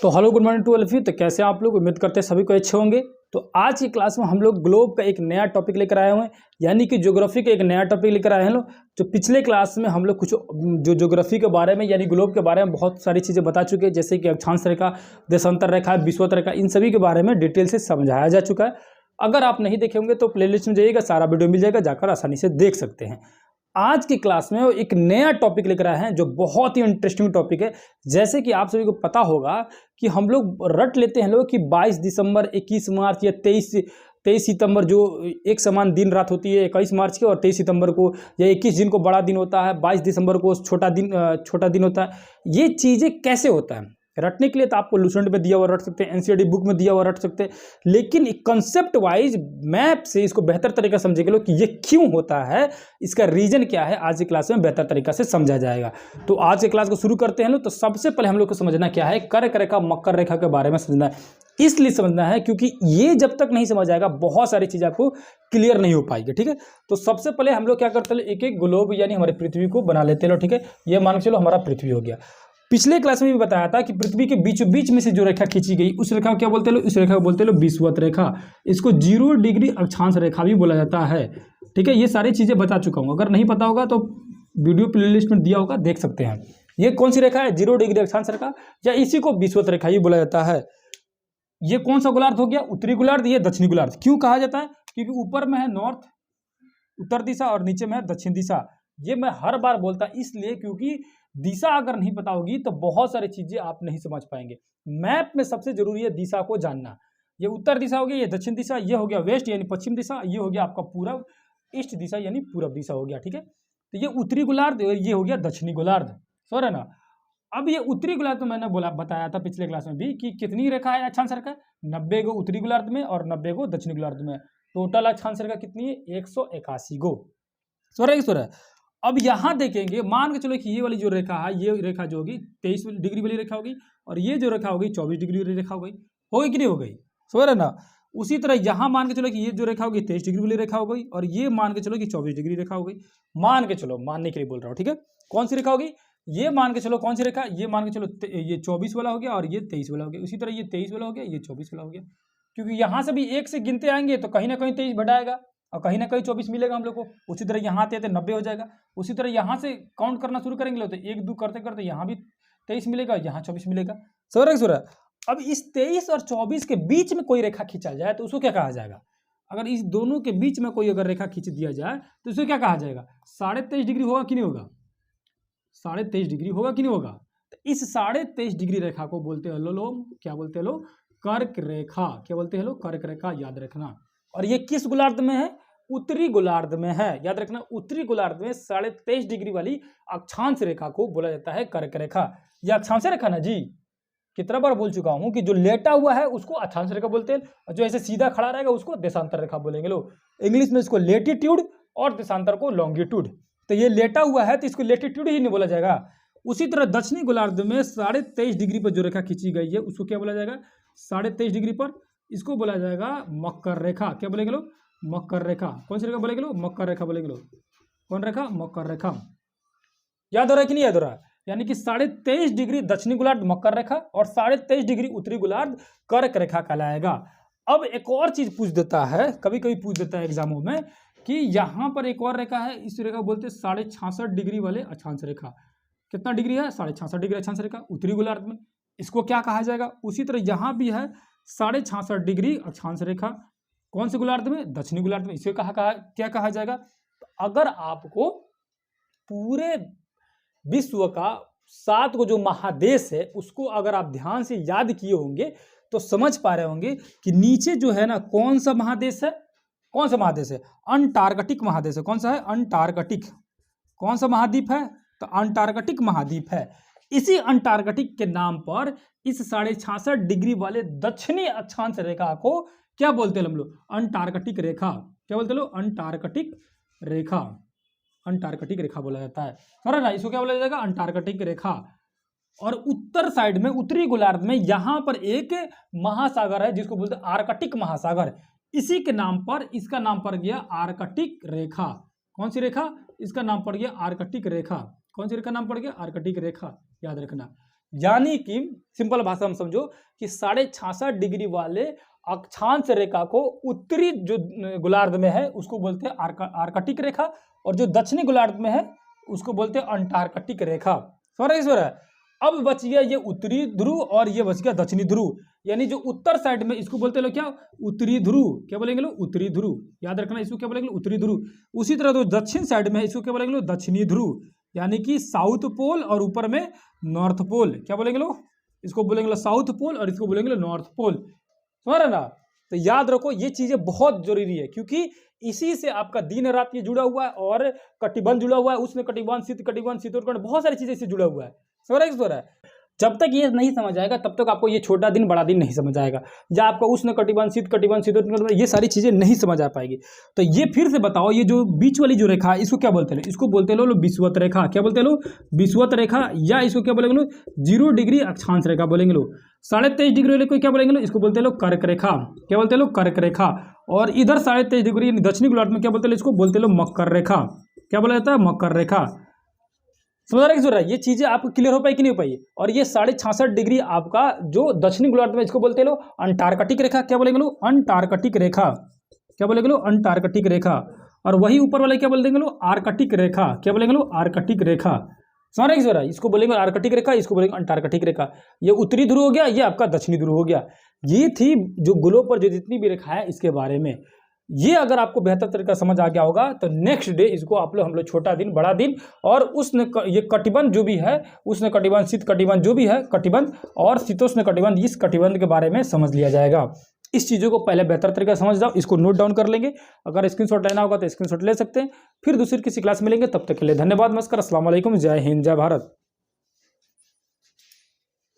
तो hello good morning to all of you. तो कैसे हैं आप लोग? उम्मीद करते हैं सभी को अच्छे होंगे। तो आज की क्लास में हम लोग ग्लोब का एक नया टॉपिक लेकर आए हुए हैं, यानी कि ज्योग्राफी का एक नया टॉपिक लेकर आए हैं लोग। जो पिछले क्लास में हम लोग कुछ जो ज्योग्राफी के बारे में यानी ग्लोब के बारे में बहुत सारी चीज़ें बता चुके हैं, जैसे कि अक्षांश रेखा, देशांतर रेखा, विषुवत रेखा, इन सभी के बारे में डिटेल से समझाया जा चुका है। अगर आप नहीं देखे होंगे तो प्लेलिस्ट में जाइएगा, सारा वीडियो मिल जाएगा, जाकर आसानी से देख सकते हैं। आज की क्लास में वो एक नया टॉपिक लेकर आए हैं जो बहुत ही इंटरेस्टिंग टॉपिक है। जैसे कि आप सभी को पता होगा कि हम लोग रट लेते हैं लोग कि 22 दिसंबर, 21 मार्च या 23 सितंबर जो एक समान दिन रात होती है 21 मार्च की, और 23 सितंबर को या 21 दिन को बड़ा दिन होता है, 22 दिसंबर को छोटा दिन होता है। ये चीज़ें कैसे होता है रटने के लिए तो आपको लुसेंट में दिया हुआ रट सकते हैं, एनसीईआरटी बुक में दिया हुआ रट सकते हैं, लेकिन कंसेप्ट वाइज मैप से इसको बेहतर तरीका समझे के लोग कि ये क्यों होता है, इसका रीजन क्या है, आज की क्लास में बेहतर तरीका से समझा जाएगा। तो आज की क्लास को शुरू करते हैं लोग। तो सबसे पहले हम लोग को समझना क्या है, कर्क रेखा, मकर रेखा के बारे में समझना है। इसलिए समझना है क्योंकि ये जब तक नहीं समझ आएगा बहुत सारी चीज़ें आपको क्लियर नहीं हो पाएगी। ठीक है, तो सबसे पहले हम लोग क्या करते हैं, एक एक ग्लोब यानी हमारी पृथ्वी को बना लेते हैं। ठीक है, ये मान के चलो हमारा पृथ्वी हो गया। पिछले क्लास में भी बताया था कि पृथ्वी के बीचों बीच में से जो रेखा खींची गई उस रेखा को क्या बोलते हैं लोग, इस रेखा को बोलते हैं लोग विषुवत रेखा। इसको 0 डिग्री अक्षांश रेखा भी बोला जाता है। ठीक है, ये सारी चीजें बता चुका हूँ, अगर नहीं पता होगा तो वीडियो प्लेलिस्ट में दिया होगा, देख सकते हैं। ये कौन सी रेखा है, 0 डिग्री अक्षांश रेखा, या इसी को विषुवत रेखा ही बोला जाता है। ये कौन सा गोलार्ध हो गया, उत्तरी गोलार्ध, ये दक्षिणी गोलार्ध। क्यों कहा जाता है, क्योंकि ऊपर में है नॉर्थ उत्तर दिशा और नीचे में है दक्षिण दिशा। ये मैं हर बार बोलता इसलिए क्योंकि दिशा अगर नहीं पता होगी तो बहुत सारी चीजें आप नहीं समझ पाएंगे। मैप में सबसे जरूरी है दिशा को जानना। ये उत्तर दिशा हो गया, ये दक्षिण दिशा, ये हो गया वेस्ट यानी पश्चिम दिशा, ये हो गया आपका पूरब, ईस्ट दिशा यानी पूरब दिशा हो गया। ठीक है, तो ये उत्तरी गोलार्ध, ये हो गया दक्षिणी गोलार्ध। समझ रहे ना। अब ये उत्तरी गोलार्ध तो मैंने बताया था पिछले क्लास में भी कि कितनी रेखा है अक्षांश रेखा, 90 गो उत्तरी गोलार्ध में और 90 गो दक्षिणी गोलार्ध में। टोटल अक्षांश रेखा कितनी है, 181 गो। सोरा अब यहाँ देखेंगे, मान के चलो कि ये वाली जो रेखा है, ये रेखा जो होगी 23 डिग्री वाली रेखा होगी, और ये जो रेखा होगी 24 डिग्री वाली रेखा होगी कि नहीं हो गई, समझ रहे ना। उसी तरह यहाँ मान के चलो कि ये जो रेखा होगी 23 डिग्री वाली रेखा हो गई, और ये मान के चलो कि 24 डिग्री रेखा हो गई। मान के चलो, मानने के लिए बोल रहा हूँ। ठीक है, कौन सी रेखा होगी, ये मान के चलो कौन सी रेखा, ये मान के चलो ये 24 वाला हो गया और ये 23 वाला हो गया। उसी तरह ये 23 वाला हो गया, ये 24 वाला हो गया, क्योंकि यहाँ से भी एक से गिनते आएंगे तो कहीं ना कहीं 23 बढ़ाएगा और कहीं ना कहीं 24 मिलेगा हम लोग को। उसी तरह यहाँ आते 90 हो जाएगा। उसी तरह यहाँ से काउंट करना शुरू करेंगे तो 1 2 करते करते यहाँ भी 23 मिलेगा, यहाँ 24 मिलेगा। सूर्य अब इस 23 और 24 के बीच में कोई रेखा खींचा जाए तो उसको क्या कहा जाएगा। अगर इस दोनों के बीच में कोई अगर रेखा खींच दिया जाए तो उसको क्या कहा जाएगा, 23.5 डिग्री होगा कि नहीं होगा, 23.5 डिग्री होगा कि नहीं होगा। तो इस 23.5 डिग्री रेखा को बोलते हैं लोग, क्या बोलते हैं लोग, कर्क रेखा। क्या बोलते हैं लोग, कर्क रेखा, याद रखना। और ये किस गोलार्ध में है, उत्तरी गोलार्ध में है, याद रखना। उत्तरी गोलार्ध में 23.5 डिग्री वाली अक्षांश रेखा को बोला जाता है कर्क रेखा। यह अक्षांश रेखा ना जी, कितना बार बोल चुका हूं कि जो लेटा हुआ है उसको अक्षांश रेखा बोलते हैं, और जो ऐसे सीधा खड़ा रहेगा उसको देशांतर रेखा बोलेंगे लोग। इंग्लिश में इसको लेटीट्यूड और देशांतर को लॉन्गिट्यूड। तो ये लेटा हुआ है तो इसको लेटीट्यूड ही नहीं बोला जाएगा। उसी तरह दक्षिणी गोलार्ध में 23.5 डिग्री पर जो रेखा खींची गई है उसको क्या बोला जाएगा, 23.5 डिग्री पर, इसको बोला जाएगा मकर रेखा। क्या बोलेंगे लोग, मकर रेखा। कौन सी रेखा बोलेंगे लोग, मकर रेखा बोलेंगे लोग। कौन रेखा, मकर रेखा। याद हो रहा है कि नहीं याद हो रहा है, यानी कि 23.5 डिग्री दक्षिणी गोलार्ध मकर रेखा और 23.5 डिग्री उत्तरी गोलार्ध कर्क रेखा कहलाएगा। अब एक और चीज पूछ देता है, कभी कभी पूछ देता है एग्जामों में कि यहाँ पर एक और रेखा है, इस रेखा बोलते हैं 66.5 डिग्री वाले अक्षांश रेखा। कितना डिग्री है, 66.5 डिग्री अक्षांश रेखा उत्तरी गोलार्ध में, इसको क्या कहा जाएगा। उसी तरह यहाँ भी है 66.5 डिग्री अक्षांश रेखा, कौन से गोलार्ध में, दक्षिणी गोलार्ध में, इसे क्या कहा जाएगा। तो अगर आपको पूरे विश्व का 7 को जो महादेश है उसको अगर आप ध्यान से याद किए होंगे तो समझ पा रहे होंगे कि नीचे जो है ना कौन सा महादेश है, कौन सा महादेश है, अंटार्कटिक महादेश है। कौन सा है, अंटार्कटिक। कौन सा महाद्वीप है, तो अंटार्कटिक महाद्वीप है। इसी अंटार्कटिक के नाम पर इस 66.5 डिग्री वाले दक्षिणी अक्षांश रेखा को क्या बोलते हैं हम लोग, अंटार्कटिक रेखा। क्या बोलते हैं लोग, अंटार्कटिक रेखा। अंटार्कटिक रेखा बोला जाता है, समझ ना, इसको क्या बोला जाएगा, अंटार्कटिक रेखा। और उत्तर साइड में उत्तरी गोलार्ध में यहां पर एक महासागर है जिसको बोलते हैं आर्कटिक महासागर। इसी के नाम पर इसका नाम पड़ गया आर्कटिक रेखा। कौन सी रेखा, इसका नाम पड़ गया आर्कटिक रेखा। कौन सी रेखा नाम पड़ गया, आर्कटिक रेखा, याद रखना। यानी कि सिंपल भाषा में समझो कि 66.5 डिग्री वाले अक्षांश रेखा को उत्तरी जो गोलार्ध में है उसको बोलते हैं आर्कटिक रेखा, और जो दक्षिणी गोलार्ध में है उसको बोलते हैं अंटार्कटिक रेखा। समझ रहे हैं? अब बच गया ये उत्तरी ध्रुव और ये बच गया दक्षिणी ध्रुव, यानी जो उत्तर साइड में इसको बोलते हैं लोग क्या, उत्तरी ध्रुव। क्या बोलेंगे लोग? उत्तरी ध्रुव। याद रखना, इसको क्या बोलेंगे? उत्तरी ध्रुव। उसी तरह जो दक्षिण साइड में है इसको क्या बोलेंगे लोग? दक्षिणी ध्रुव, यानी कि साउथ पोल और ऊपर में नॉर्थ पोल। क्या बोलेंगे लोग? इसको बोलेंगे लोग साउथ पोल और इसको बोलेंगे लोग नॉर्थ पोल। समझ रहे ना? तो याद रखो ये चीजें बहुत जरूरी है, क्योंकि इसी से आपका दिन रात ये जुड़ा हुआ है और कटिबंध जुड़ा हुआ है, उष्ण कटिबंध, शीत कटिबंध, शीतोष्ण, बहुत सारी चीजें इससे जुड़ा हुआ है। समझ रहा है? जब तक ये नहीं समझ आएगा तब तक आपको ये छोटा दिन बड़ा दिन नहीं समझ आएगा, या आपका उष्ण कटिबंध, शीत कटिबंध, शीतोष्ण, ये सारी चीजें नहीं समझ आ पाएगी। तो ये फिर से बताओ, ये जो बीच वाली जो रेखा है इसको क्या बोलते हैं? इसको बोलते हैं लोग विषुवत रेखा। क्या बोलते हैं लोग? विषुवत रेखा, या इसको क्या बोलेंगे लोग? 0 डिग्री अक्षांश रेखा बोलेंगे लोग। 23.5 डिग्री वाले को क्या बोलेंगे लोग? इसको बोलते हैं लोग कर्क रेखा। क्या बोलते हैं लोग? कर्क रेखा। और इधर 23.5 डिग्री दक्षिणी गोलार्ध में क्या बोलते हैं? इसको बोलते हैं लोग मकर रेखा। क्या बोला जाता है? मकर रेखा। समझ रहे हैं? ये चीजें आपको क्लियर हो पाई कि नहीं हो पाई? और ये 66.5 डिग्री आपका जो दक्षिणी गोलार्ध में इसको बोलते हैं लोग अंटार्कटिक रेखा। क्या बोलेंगे लोग? अंटार्कटिक रेखा। क्या बोलेंगे लोग? अंटार्कटिक रेखा। और वही ऊपर वाले क्या बोल देंगे लोग? आर्कटिक रेखा। क्या बोलेंगे लोग? आर्कटिक रेखा। समझ रहे हैं? इसको बोलेंगे आर्कटिक रेखा, इसको बोलेंगे अंटार्कटिक रेखा। ये उत्तरी ध्रुव हो गया, ये आपका दक्षिणी ध्रुव हो गया। ये थी जो ग्लोब पर जो जितनी भी रेखा है इसके बारे में। ये अगर आपको बेहतर तरीका समझ आ गया होगा तो नेक्स्ट डे इसको आप लोग हम लोग छोटा दिन बड़ा दिन और उष्ण ये कटिबंध जो भी है, उष्ण कटिबंध, शीत कटिबंध जो भी है कटिबंध, और शीतोष्ण कटिबंध, इस कटिबंध के बारे में समझ लिया जाएगा। इस चीज़ों को पहले बेहतर तरीका समझ जाओ, इसको नोट डाउन कर लेंगे। अगर स्क्रीनशॉट लेना होगा तो स्क्रीनशॉट ले सकते हैं। फिर दूसरी किसी क्लास में मिलेंगे, तब तक के लिए धन्यवाद, नमस्कार, अस्सलाम वालेकुम, जय हिंद, जय भारत।